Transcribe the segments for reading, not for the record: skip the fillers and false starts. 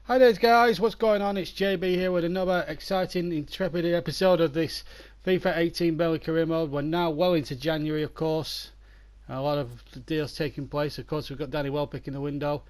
Hi there guys, what's going on? It's JB here with another exciting, intrepid episode of this FIFA 18 Burnley career mode. We're now well into January, of course. A lot of deals taking place. Of course, we've got Danny Welbeck in the window.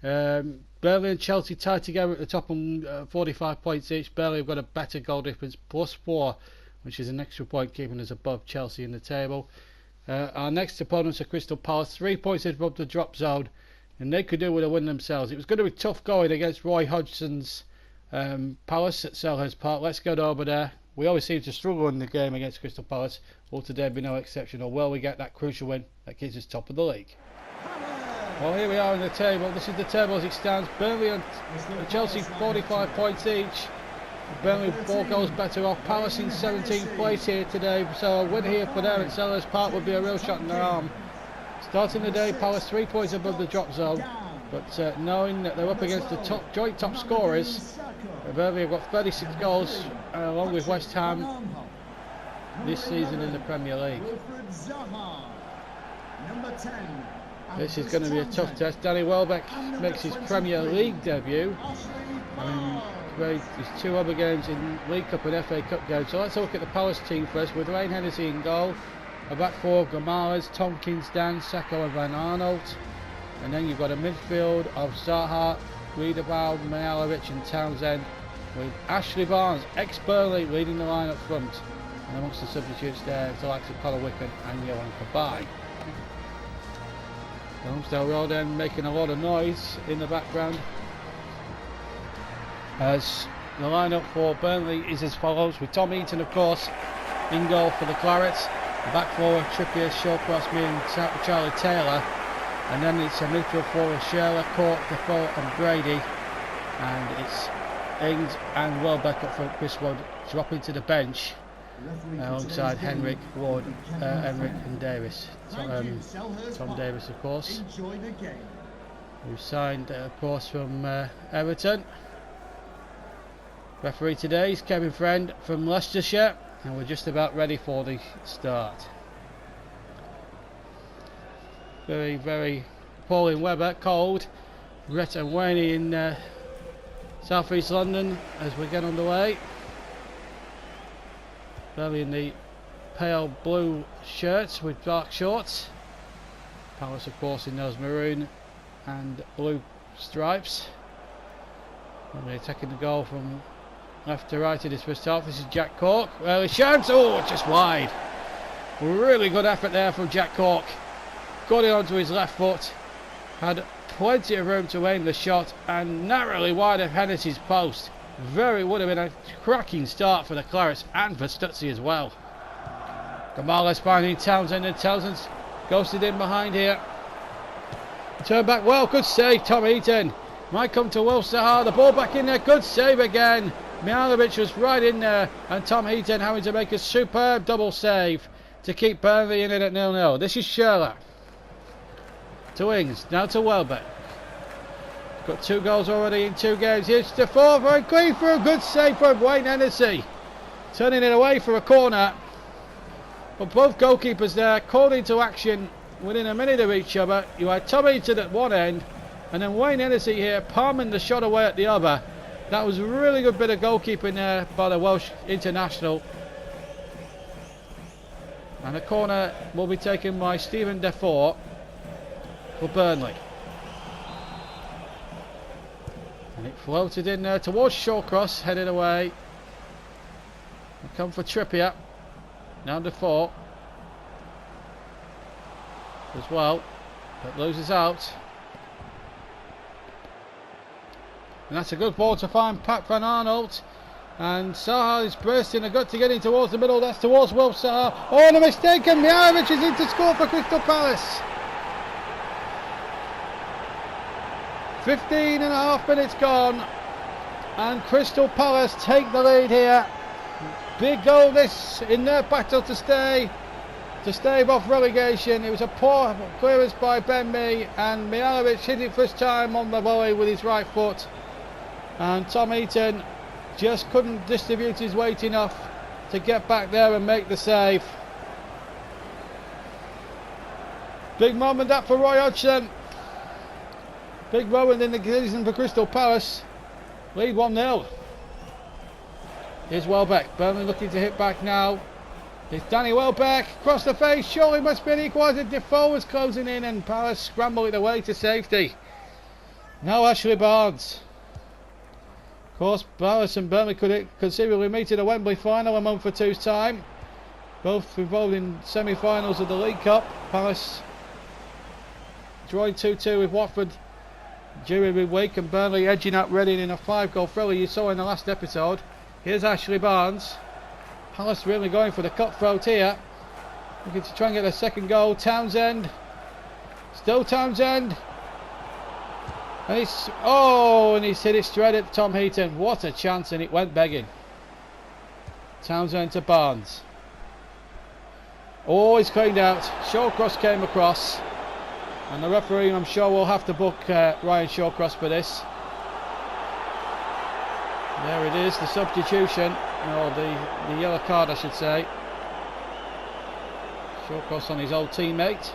Burnley and Chelsea tied together at the top on 45 points each. Burnley have got a better goal difference, +4, which is an extra point keeping us above Chelsea in the table. Our next opponents are Crystal Palace, 3 points above the drop zone. And they could do with a win themselves. It was going to be tough going against Roy Hodgson's Palace at Selhurst Park. Let's go over there. We always seem to struggle in the game against Crystal Palace. Will today be no exception, or will we get that crucial win that keeps us top of the league? Well, here we are in the table. This is the table as it stands. Burnley and Chelsea 45 points each. Burnley 4 goals better off. Palace in 17th place here today. So a win here for them at Selhurst Park would be a real shot in their arm. Starting the day, Palace 3 points above the drop zone, but knowing that they're up against the joint top scorers, Burnley have got 36 goals, along with West Ham this season in the Premier League. This is going to be a tough test. Danny Welbeck makes his Premier League debut. There's 2 other games in League Cup and FA Cup games. So let's look at the Palace team first, with Wayne Hennessy in goal. A back 4 of Gamales, Tompkins, Dan, Sacco and Van Arnold. And then you've got a midfield of Zaha, Riedewald, Mihailovic and Townsend, with Ashley Barnes, ex-Burnley, leading the line up front. And amongst the substitutes there, the likes of Colin Wickham and Johan Kabay. Holmesdale Road then making a lot of noise in the background, as the lineup for Burnley is as follows, with Tom Eaton of course in goal for the Clarets. Back 4 of Trippier, Shawcross, me and Charlie Taylor. And then it's a midfield 4 of Shearer, Court, Defoe and Brady. And it's Ings and Welbeck up front. Chris Wood dropping to the bench alongside Henrik, Ward, Henrik and Davis. Tom Davis of course, who signed of course from Everton. Referee today is Kevin Friend from Leicestershire. And we're just about ready for the start. Very, very appalling weather, cold. Wet and rainy in South East London as we get underway. Burnley in the pale blue shirts with dark shorts. Palace of course in those maroon and blue stripes. And they're taking the goal from left to right in his first half. This is Jack Cork. Early chance. Oh, just wide. Really good effort there from Jack Cork. Got it onto his left foot. Had plenty of room to aim the shot and narrowly wide of Hennessy's post. Would have been a cracking start for the Clarets and for Stutzy as well. Gamales finding Townsend, and Townsend's ghosted in behind here. Turn back well. Good save, Tom Eaton. Might come to Will Zaha. The ball back in there. Good save again. Mihailovic was right in there, and Tom Heaton having to make a superb double save to keep Burnley in it at 0-0. This is Shearer to Ings, now to Welbeck. Got 2 goals already in 2 games. Here's Defoe for a clean through. Good save from Wayne Hennessy, turning it away for a corner. But both goalkeepers there called into action within a minute of each other. You had Tom Heaton at one end, and then Wayne Hennessy here palming the shot away at the other. That was a really good bit of goalkeeping there by the Welsh international. And the corner will be taken by Stephen Defoe for Burnley. And it floated in there towards Shawcross, headed away. And come for Trippier. Now Defoe as well, but loses out. And that's a good ball to find Pat Van Arnold. And Zaha is bursting the gut to get in towards the middle. That's towards Will Zaha. Oh, and a mistake, and Mihailovic is in to score for Crystal Palace. 15.5 minutes gone. And Crystal Palace take the lead here. Big goal this in their battle to stave off relegation. It was a poor clearance by Ben Mee, and Mihailovic hit it first time on the volley with his right foot. And Tom Eaton just couldn't distribute his weight enough to get back there and make the save. Big moment that for Roy Hodgson. Big moment in the season for Crystal Palace. Lead 1-0. Here's Welbeck. Burnley looking to hit back now. It's Danny Welbeck. Across the face. Surely must be an equaliser. Defoe was closing in and Palace scramble it away to safety. Now Ashley Barnes. Of course, Palace and Burnley could conceivably meet in a Wembley final a month or two's time. Both involved in semi-finals of the League Cup. Palace drawing 2-2 with Watford during midweek, and Burnley edging out Reading in a 5-goal thriller you saw in the last episode. Here's Ashley Barnes. Palace really going for the cutthroat here, looking to try and get a second goal. Townsend, still Townsend, and he's hit it straight at Tom Heaton. What a chance, and it went begging. Townsend to Barnes. Oh, he's cleaned out. Shawcross came across, and the referee, I'm sure, will have to book Ryan Shawcross for this. There it is, the substitution, or the yellow card I should say. Shawcross on his old teammate.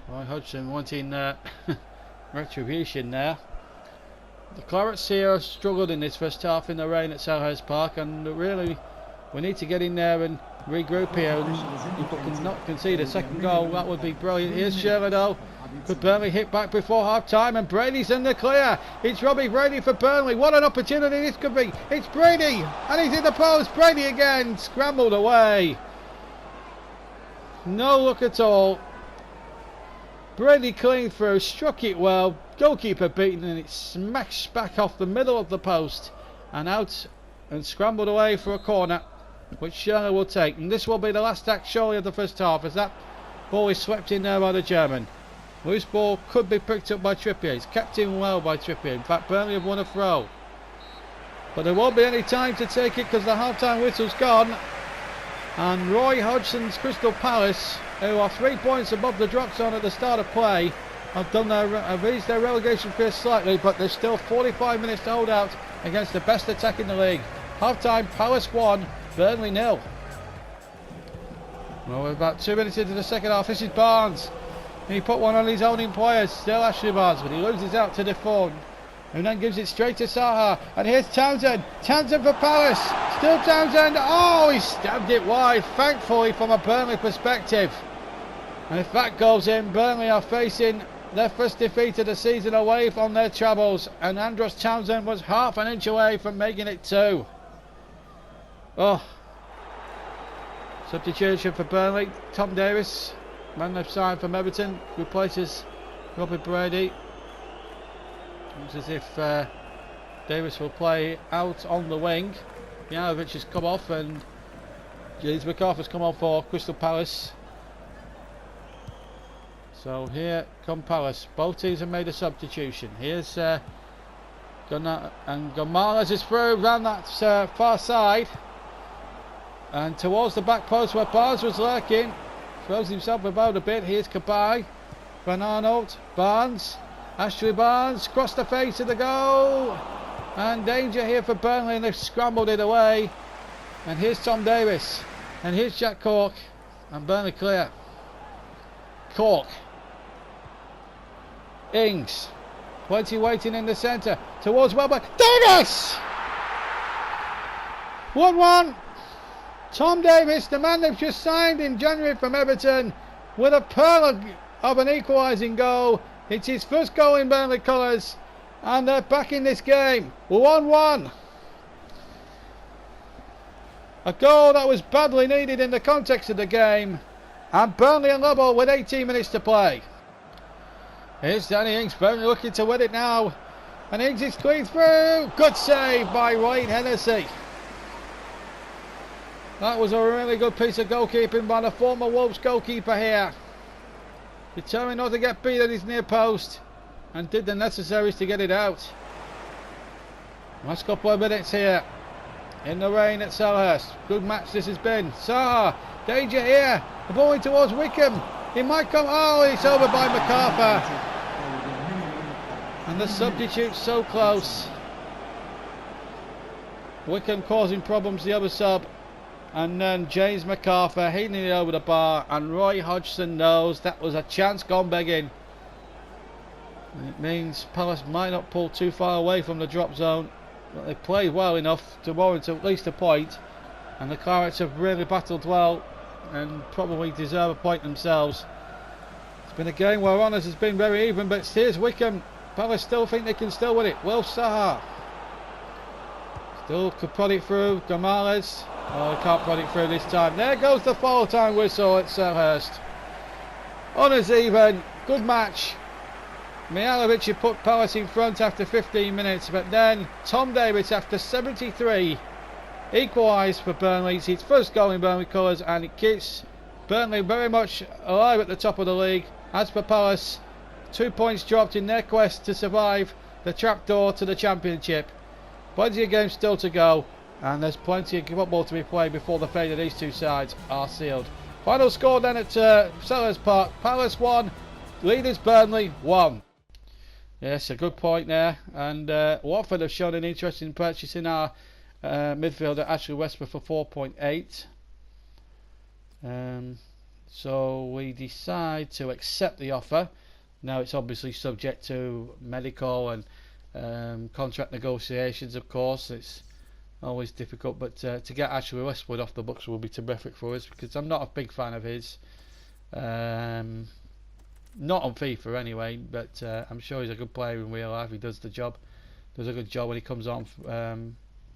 Roy Hodgson wanting retribution there. The Clarets here have struggled in this first half in the rain at Selhurst Park, and really we need to get in there and regroup here, and if we can not concede a second goal, that would be brilliant. Here's Shirley though. Could Burnley hit back before half time, and Brady's in the clear. It's Robbie Brady for Burnley. What an opportunity this could be. It's Brady, and he's in the post. Brady again, scrambled away. No look at all. Brady clean through, struck it well, goalkeeper beaten, and it smashed back off the middle of the post and out and scrambled away for a corner, which Shirley will take. And this will be the last act surely of the first half, as that ball is swept in there by the German. Loose ball could be picked up by Trippier. It's kept in well by Trippier. In fact, Burnley have won a throw, but there won't be any time to take it because the half-time whistle's gone, and Roy Hodgson's Crystal Palace, who are 3 points above the drop zone at the start of play, have raised their relegation fear slightly, but there's still 45 minutes to hold out against the best attack in the league. Half-time, Palace 1, Burnley 0. Well, we're about 2 minutes into the second half. This is Barnes. And he put one on his own employer, still Ashley Barnes, but he loses out to Defoe, and then gives it straight to Saha. And here's Townsend. Townsend for Palace. Still Townsend. Oh, he stabbed it wide, thankfully from a Burnley perspective. And if that goes in, Burnley are facing their first defeat of the season away from their troubles, and Andros Townsend was half an inch away from making it 2. Oh. Substitution for Burnley. Tom Davis, man left side from Everton, replaces Robbie Brady. Looks as if Davis will play out on the wing. Janovic has come off, and James McCarthy's come on for Crystal Palace. So here come Palace. Both teams have made a substitution. Here's Gunnar, and Gonzalez is through round that far side and towards the back post where Barnes was lurking. Throws himself about a bit. Here's Cabai, Van Arnold, Barnes, Ashley Barnes, cross the face of the goal, and danger here for Burnley, and they've scrambled it away. And here's Tom Davis, and here's Jack Cork, and Burnley clear. Cork, Ings, plenty waiting in the centre towards Welbeck. Davis! 1-1. Tom Davis, the man they've just signed in January from Everton, with a pearl of an equalising goal. It's his first goal in Burnley colours, and they're back in this game. 1-1. A goal that was badly needed in the context of the game, and Burnley and level with 18 minutes to play. Here's Danny Ings. Burnley looking to win it now, and Ings is clean through. Good save by Wayne Hennessy. That was a really good piece of goalkeeping by the former Wolves goalkeeper here. Determined not to get beat at his near post, and did the necessaries to get it out. Last couple of minutes here in the rain at Selhurst. Good match this has been. Saha, danger here. The ball in towards Wickham. He might come. Oh, it's over by MacArthur. And the substitute so close. Wickham causing problems the other sub. And then James MacArthur hitting it over the bar, and Roy Hodgson knows that was a chance gone begging. And it means Palace might not pull too far away from the drop zone, but they played well enough to warrant at least a point, and the Clarets have really battled well and probably deserve a point themselves. It's been a game where honours has been very even, but here's Wickham. Palace still think they can still win it. Will Saha still could prod it through. Gamales, oh, he can't prod it through this time. There goes the full time whistle at Selhurst. Honours even, good match. Mihailovic had put Palace in front after 15 minutes, but then Tom Davies after 73 equalised for Burnley. It's his first goal in Burnley colours, and it keeps Burnley very much alive at the top of the league. As for Palace, 2 points dropped in their quest to survive the trapdoor to the Championship. Plenty of games still to go, and there's plenty of football to be played before the fate of these two sides are sealed. Final score then at Selhurst Park: Palace 1, leaders Burnley 1. Yes, a good point there, and Watford have shown an interest in purchasing our midfielder Ashley Westwood for 4.8. So we decide to accept the offer. Now it's obviously subject to medical and contract negotiations, of course. It's always difficult, but to get Ashley Westwood off the books will be terrific for us, because I'm not a big fan of his. Not on FIFA anyway, but I'm sure he's a good player in real life. He does the job, does a good job when he comes on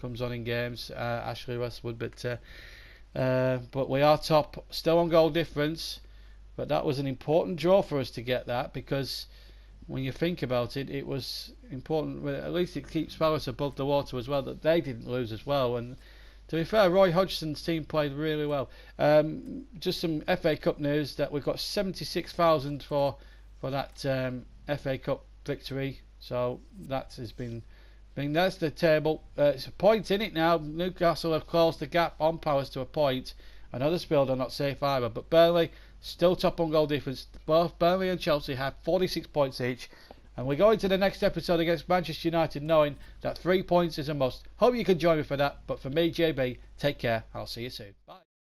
in games, Ashley Westwood. But we are top, still on goal difference. But that was an important draw for us to get that, because when you think about it, it was important. At least it keeps Palace above the water as well, that they didn't lose as well. And to be fair, Roy Hodgson's team played really well. Just some FA Cup news, that we've got 76,000 for that FA Cup victory. So that has been that's the table. It's a point in it now. Newcastle have closed the gap on Palace to a point. And Huddersfield are not safe either. But Burnley still top on goal difference. Both Burnley and Chelsea have 46 points each. And we go into the next episode against Manchester United knowing that 3 points is a must. Hope you can join me for that. But for me, JB, take care. I'll see you soon. Bye.